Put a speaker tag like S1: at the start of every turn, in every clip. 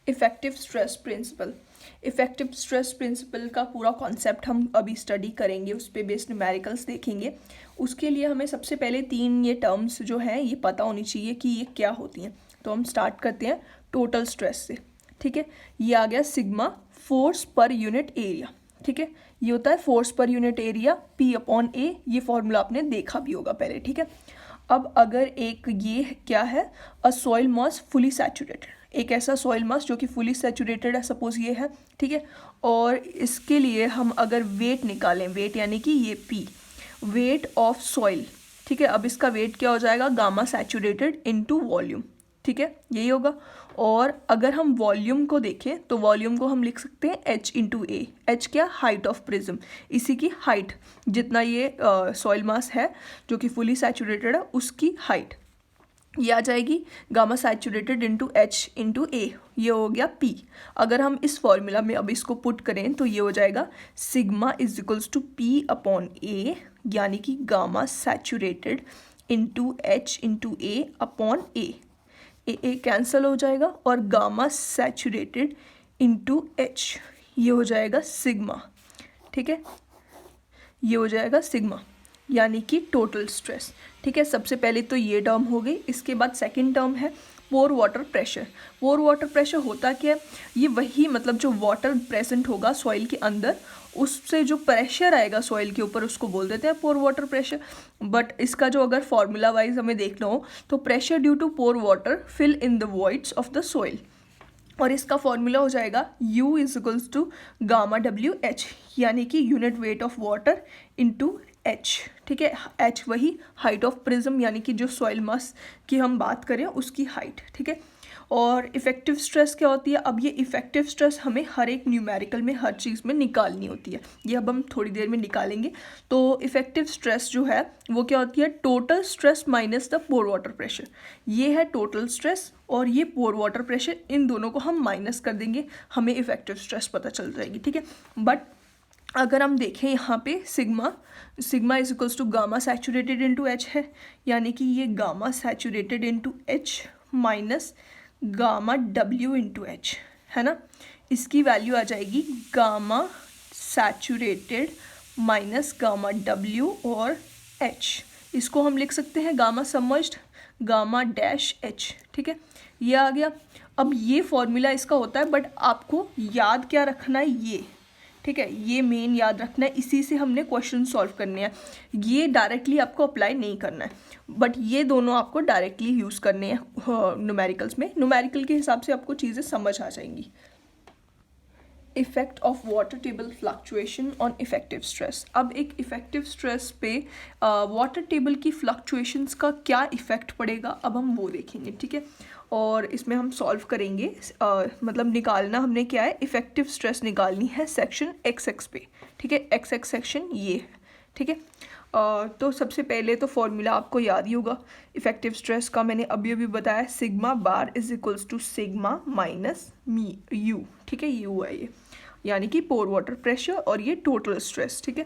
S1: Effective stress principle. Effective stress principle का पूरा concept हम अभी स्टडी करेंगे, उस पर बेस्ड न्यूमेरिकल्स देखेंगे। उसके लिए हमें सबसे पहले 3 ये टर्म्स जो हैं ये पता होनी चाहिए कि ये क्या होती हैं। तो हम स्टार्ट करते हैं टोटल स्ट्रेस से। ठीक है, ये आ गया sigma, force per unit area. ठीक है, ये होता है force per unit area P/A। ये फॉर्मूला आपने देखा भी होगा पहले। ठीक है, अब अगर एक ये क्या है, अ सॉइल मास फुली सैचुरेटेड, एक ऐसा सॉइल मास जो कि फुली सैचुरेटेड है, सपोज ये है। ठीक है, और इसके लिए हम अगर वेट निकालें, वेट यानी कि ये P, वेट ऑफ सॉइल। ठीक है, अब इसका वेट क्या हो जाएगा, गामा सैचुरेटेड इनटू वॉल्यूम। ठीक है, यही होगा। और अगर हम वॉल्यूम को देखें तो वॉल्यूम को हम लिख सकते हैं H/A। H क्या, हाइट ऑफ प्रिज्म, इसी की हाइट, जितना ये सॉइल मास है जो कि फुली सैचुरेटेड है उसकी हाइट, ये आ जाएगी गामा सैचुरेटेड इंटू H/A। ये हो गया P। अगर हम इस फॉर्मूला में अब इसको पुट करें तो ये हो जाएगा sigma is equals to P/A, यानी कि गामा सैचुरेटेड इंटू H/A/A। ए कैंसिल हो जाएगा और गामा सैचुरेटेड इंटू H, ये हो जाएगा सिग्मा। ठीक है, ये हो जाएगा सिग्मा यानी कि टोटल स्ट्रेस। ठीक है, सबसे पहले तो ये टर्म हो गई। इसके बाद सेकंड टर्म है पोर वाटर प्रेशर। पोर वाटर प्रेशर होता क्या है, ये वही मतलब जो वाटर प्रेजेंट होगा सॉइल के अंदर, उससे जो प्रेशर आएगा सॉइल के ऊपर उसको बोल देते हैं पोर वाटर प्रेशर। बट इसका जो अगर फॉर्मूला वाइज हमें देखना हो तो pressure due to pore water fill in the voids of the soil, और इसका फॉर्मूला हो जाएगा U is equals to gamma WH, यानी कि unit weight of water into H। ठीक है, H वही हाइट ऑफ प्रिज्म यानी कि जो सॉइल मास की हम बात करें उसकी हाइट। ठीक है, और इफेक्टिव स्ट्रेस क्या होती है, अब ये इफेक्टिव स्ट्रेस हमें हर एक न्यूमेरिकल में हर चीज़ में निकालनी होती है, ये अब हम थोड़ी देर में निकालेंगे। तो इफेक्टिव स्ट्रेस जो है वो क्या होती है, total stress minus the pore water pressure. ये है टोटल स्ट्रेस और ये पोर वाटर प्रेशर, इन दोनों को हम माइनस कर देंगे, हमें इफेक्टिव स्ट्रेस पता चल जाएगी। ठीक है, बट अगर हम देखें यहाँ पे sigma is equals to gamma saturated into H है, यानी कि ये gamma saturated into H minus gamma W into H है ना। इसकी वैल्यू आ जाएगी gamma saturated minus gamma W और H। इसको हम लिख सकते हैं gamma submerged gamma dash H। ठीक है, ये आ गया। अब ये फॉर्मूला इसका होता है, बट आपको याद क्या रखना है ये। ठीक है, ये मेन याद रखना है, इसी से हमने क्वेश्चन सॉल्व करने हैं। ये डायरेक्टली आपको अप्लाई नहीं करना है, बट ये दोनों आपको डायरेक्टली यूज़ करने हैं न्यूमेरिकल्स में। न्यूमेरिकल के हिसाब से आपको चीज़ें समझ आ जाएंगी। Effect of water table fluctuation on effective stress. अब एक इफेक्टिव स्ट्रेस पे वाटर टेबल की फ्लक्चुएशंस का क्या इफेक्ट पड़ेगा, अब हम वो देखेंगे। ठीक है, और इसमें हम सॉल्व करेंगे, मतलब निकालना हमने क्या है, इफेक्टिव स्ट्रेस निकालनी है सेक्शन XX पे। ठीक है, XX सेक्शन ये है। ठीक है, तो सबसे पहले तो फॉर्मूला आपको याद ही होगा इफेक्टिव स्ट्रेस का, मैंने अभी अभी बताया, sigma bar is equals to sigma minus U। ठीक है, U है ये, यानी कि पोर वाटर प्रेशर और ये टोटल स्ट्रेस। ठीक है,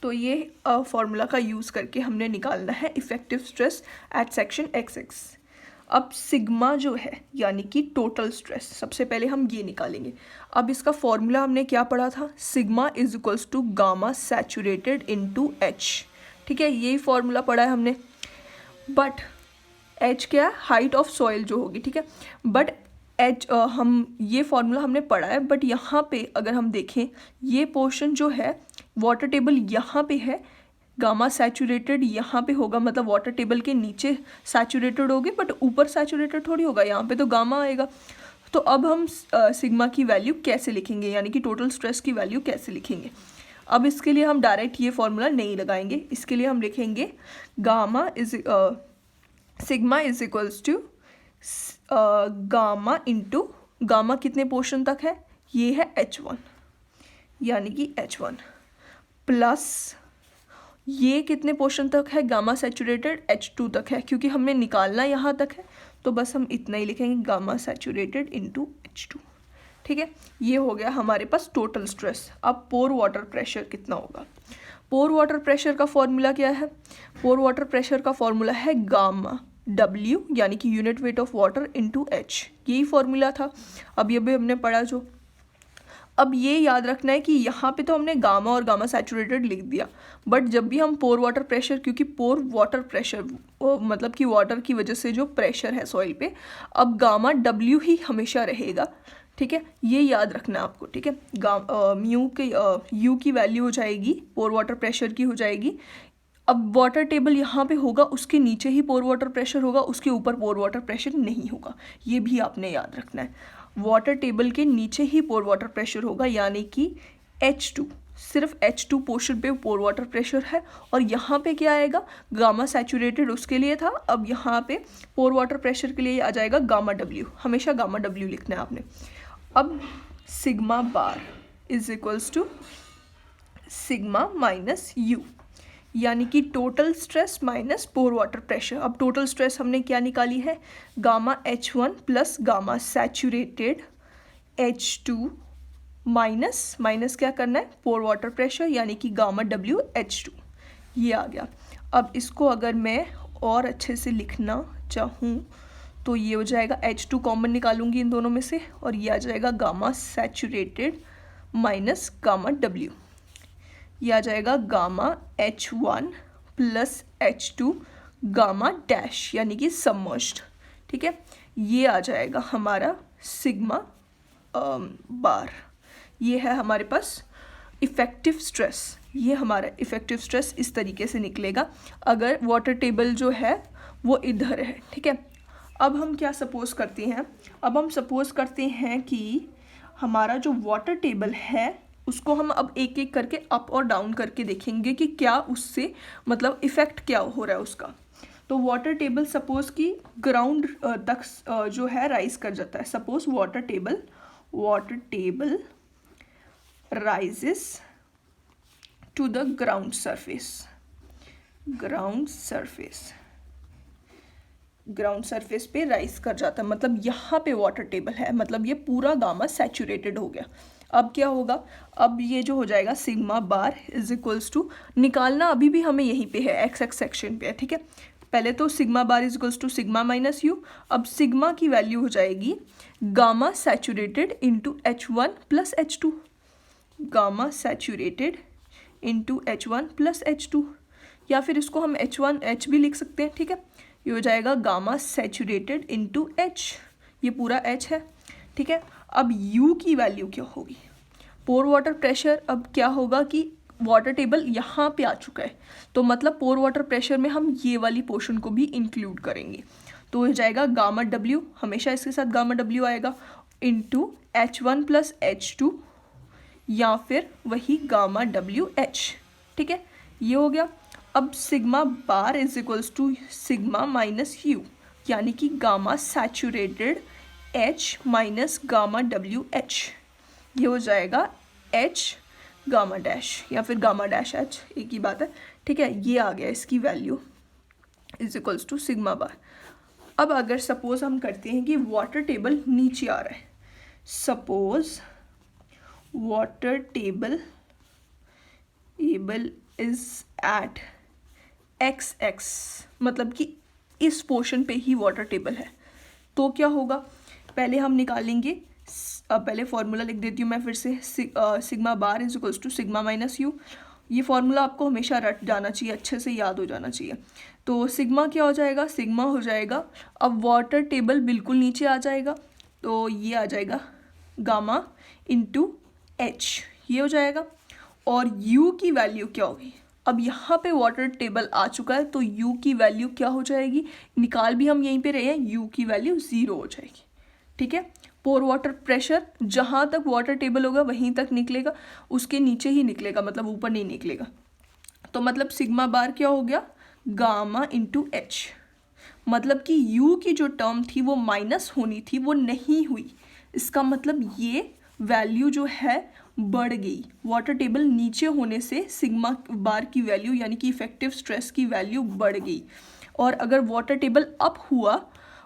S1: तो ये फॉर्मूला का यूज़ करके हमने निकालना है effective stress eight section XX। अब सिग्मा जो है यानी कि टोटल स्ट्रेस, सबसे पहले हम ये निकालेंगे। अब इसका फॉर्मूला हमने क्या पढ़ा था, sigma is equals to gamma saturated into H। ठीक है, यही फॉर्मूला पढ़ा है हमने, बट H क्या है, हाइट ऑफ सॉइल जो होगी। ठीक है, बट H हम ये फॉर्मूला हमने पढ़ा है, बट यहाँ पे अगर हम देखें ये पोर्शन जो है वाटर टेबल यहाँ पे है, गामा सैचुरेटेड यहाँ पे होगा, मतलब वाटर टेबल के नीचे सैचुरेटेड होगी, बट ऊपर सैचुरेटेड थोड़ी होगा, यहाँ पे तो गामा आएगा। तो अब हम सिग्मा की वैल्यू कैसे लिखेंगे, यानी कि टोटल स्ट्रेस की वैल्यू कैसे लिखेंगे। अब इसके लिए हम डायरेक्ट ये फॉर्मूला नहीं लगाएंगे, इसके लिए हम लिखेंगे gamma is sigma is equals to gamma into gamma कितने पोर्शन तक है, ये है H1, यानी कि H1 प्लस ये कितने पोर्शन तक है, गामा सैचुरेटेड H2 तक है, क्योंकि हमने निकालना यहाँ तक है तो बस हम इतना ही लिखेंगे गामा सैचुरेटेड इंटू H2। ठीक है, ये हो गया हमारे पास टोटल स्ट्रेस। अब पोर वाटर प्रेशर कितना होगा, पोर वाटर प्रेशर का फॉर्मूला क्या है, पोर वाटर प्रेशर का फॉर्मूला है गामा W यानी कि unit weight of water into H, यही फॉर्मूला था। अब ये भी हमने पढ़ा जो। अब ये याद रखना है कि यहाँ पे तो हमने गामा और गामा सैचुरेटेड लिख दिया, बट जब भी हम पोर वाटर प्रेशर, क्योंकि पोर वाटर प्रेशर मतलब कि वाटर की वजह से जो प्रेशर है सॉइल पे, अब गामा W ही हमेशा रहेगा, ठीक है, ये याद रखना है आपको, ठीक है। म्यू के यू की वैल्यू हो जाएगी, पोर वाटर प्रेशर की हो जाएगी। अब वाटर टेबल यहाँ पे होगा, उसके नीचे ही पोर वाटर प्रेशर होगा, उसके ऊपर पोर वाटर प्रेशर नहीं होगा, ये भी आपने याद रखना है। वाटर टेबल के नीचे ही पोर वाटर प्रेशर होगा, यानी कि H2, सिर्फ H2 पोर्शन पे पोर वाटर प्रेशर है। और यहाँ पे क्या आएगा, गामा सैचुरेटेड उसके लिए था, अब यहाँ पे पोर वाटर प्रेशर के लिए आ जाएगा गामा W, हमेशा गामा W लिखना है आपने। अब sigma bar is equals to sigma minus U, यानी कि total stress minus pore water pressure. अब टोटल स्ट्रेस हमने क्या निकाली है, gamma H1 plus gamma saturated H2 minus क्या करना है, पोर वाटर प्रेशर, यानी कि गामा W H2, ये आ गया। अब इसको अगर मैं और अच्छे से लिखना चाहूँ तो ये हो जाएगा, H2 कॉमन निकालूंगी इन दोनों में से, और ये आ जाएगा gamma saturated minus gamma W, ये आ जाएगा gamma H1 plus H2 gamma dash, यानी कि सबमर्ज्ड, ठीक है। ये आ जाएगा हमारा सिग्मा बार। ये है हमारे पास इफ़ेक्टिव स्ट्रेस, ये हमारा इफ़ेक्टिव स्ट्रेस इस तरीके से निकलेगा अगर वाटर टेबल जो है वो इधर है, ठीक है। अब हम क्या सपोज करते हैं, अब हम सपोज करते हैं कि हमारा जो वाटर टेबल है उसको हम अब एक एक करके अप और डाउन करके देखेंगे कि क्या उससे मतलब इफ़ेक्ट क्या हो रहा है उसका। तो वाटर टेबल सपोज कि ग्राउंड तक जो है राइज कर जाता है, suppose water table rises to the ground surface पे राइज कर जाता है, मतलब यहाँ पे वाटर टेबल है, मतलब ये पूरा गामा सैचुरेटेड हो गया। अब क्या होगा, अब ये जो हो जाएगा sigma bar is equals to, निकालना अभी भी हमें यहीं पे है, एक्स सेक्शन पे है, ठीक है। पहले तो sigma bar is equals to sigma minus U, अब सिग्मा की वैल्यू हो जाएगी gamma saturated into H1 plus H2, gamma saturated into H1 plus H2, या फिर इसको हम H1H भी लिख सकते हैं, ठीक है। ये हो जाएगा गामा सैचुरेटेड इंटू H, ये पूरा H है, ठीक है। अब U की वैल्यू क्या होगी, पोर वाटर प्रेशर, अब क्या होगा कि वाटर टेबल यहाँ पे आ चुका है, तो मतलब पोर वाटर प्रेशर में हम ये वाली पोर्शन को भी इंक्लूड करेंगे, तो हो जाएगा गामा W, हमेशा इसके साथ गामा W आएगा, इंटू H1 प्लस H2, या फिर वही गामा WH, ठीक है, ये हो गया। अब sigma bar is equals to sigma minus U, यानी कि gamma saturated H minus gamma WH, ये हो जाएगा H गामा डैश या फिर गामा डैश H, एक ही बात है, ठीक है। ये आ गया इसकी value is equals to sigma bar. अब अगर सपोज हम करते हैं कि वाटर टेबल नीचे आ रहा है, suppose water table is at XX, मतलब कि इस पोर्शन पे ही वाटर टेबल है, तो क्या होगा, पहले हम निकालेंगे, पहले फॉर्मूला लिख देती हूँ मैं फिर से, sigma bar is equals to sigma minus U, ये फॉर्मूला आपको हमेशा रट जाना चाहिए, अच्छे से याद हो जाना चाहिए। तो सिग्मा क्या हो जाएगा, सिग्मा हो जाएगा, अब वाटर टेबल बिल्कुल नीचे आ जाएगा, तो ये आ जाएगा गामा इंटू H, ये हो जाएगा। और U की वैल्यू क्या होगी, अब यहाँ पे वाटर टेबल आ चुका है, तो U की वैल्यू क्या हो जाएगी, निकाल भी हम यहीं पे रहे हैं, U की वैल्यू 0 हो जाएगी, ठीक है। पोर वाटर प्रेशर जहाँ तक वाटर टेबल होगा वहीं तक निकलेगा, उसके नीचे ही निकलेगा, मतलब ऊपर नहीं निकलेगा, तो मतलब सिग्मा बार क्या हो गया, गामा इंटू H, मतलब कि U की जो टर्म थी वो माइनस होनी थी, वो नहीं हुई, इसका मतलब ये वैल्यू जो है बढ़ गई, वाटर टेबल नीचे होने से सिग्मा बार की वैल्यू यानी कि इफेक्टिव स्ट्रेस की वैल्यू बढ़ गई। और अगर वाटर टेबल अप हुआ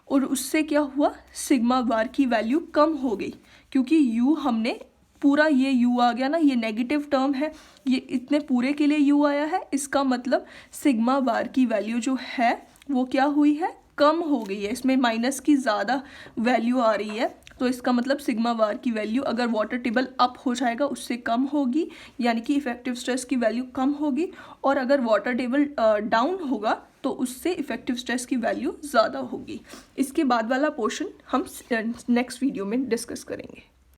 S1: और उससे क्या हुआ, सिग्मा बार की वैल्यू कम हो गई, क्योंकि U हमने पूरा, ये U आ गया ना, ये नेगेटिव टर्म है, ये इतने पूरे के लिए U आया है, इसका मतलब सिग्मा बार की वैल्यू जो है वो क्या हुई है, कम हो गई है, इसमें माइनस की ज़्यादा वैल्यू आ रही है, तो इसका मतलब सिग्मा बार की वैल्यू अगर वाटर टेबल अप हो जाएगा उससे कम होगी, यानी कि इफेक्टिव स्ट्रेस की वैल्यू कम होगी, और अगर वाटर टेबल डाउन होगा तो उससे इफेक्टिव स्ट्रेस की वैल्यू ज़्यादा होगी। इसके बाद वाला पोर्शन हम नेक्स्ट वीडियो में डिस्कस करेंगे।